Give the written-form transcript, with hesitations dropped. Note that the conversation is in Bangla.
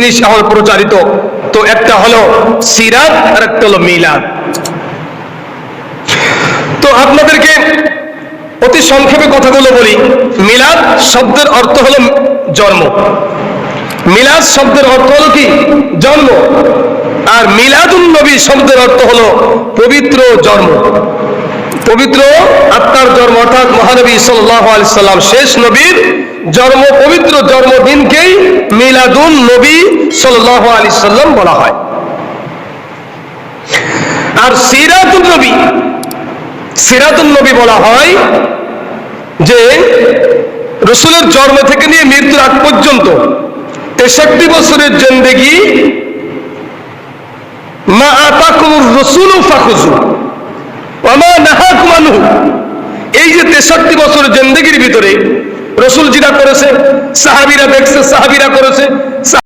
জিনিস এখন প্রচারিত, তো একটা হলো সিরাত আর একটা হলো মিলাদ। তো আপনাদেরকে অতি সংক্ষেপে কথাগুলো বলি। মিলাদ শব্দের অর্থ হলো জন্ম, মিলাদ শব্দের অর্থ হলো কি? জন্ম। আর মিলাদুন নবী শব্দের অর্থ হলো পবিত্র জন্ম, পবিত্র আত্মার জন্ম, অর্থাৎ মহানবী সাল্লাল্লাহু আলাইহি সাল্লাম শেষ নবীর জন্ম, পবিত্র জন্মদিনকেই মিলাদুন নবী সাল্লাল্লাহু আলাইহি সাল্লাম বলা হয়। আর সিরাতুন নবী, সিরাতুন নবী বলা হয় যে রাসূলের জন্ম থেকে নিয়ে মৃত্যুর আগ পর্যন্ত 63 বছরের জিন্দেগি, মা আতাকুমুর রাসূলু ফাখুযু ওয়া মা নাহাকুম আনহু, এই যে 63 বছরের জিন্দেগির ভিতরে রাসূল যেটা করেছে, সাহাবীরা দেখছে, সাহাবীরা করেছে,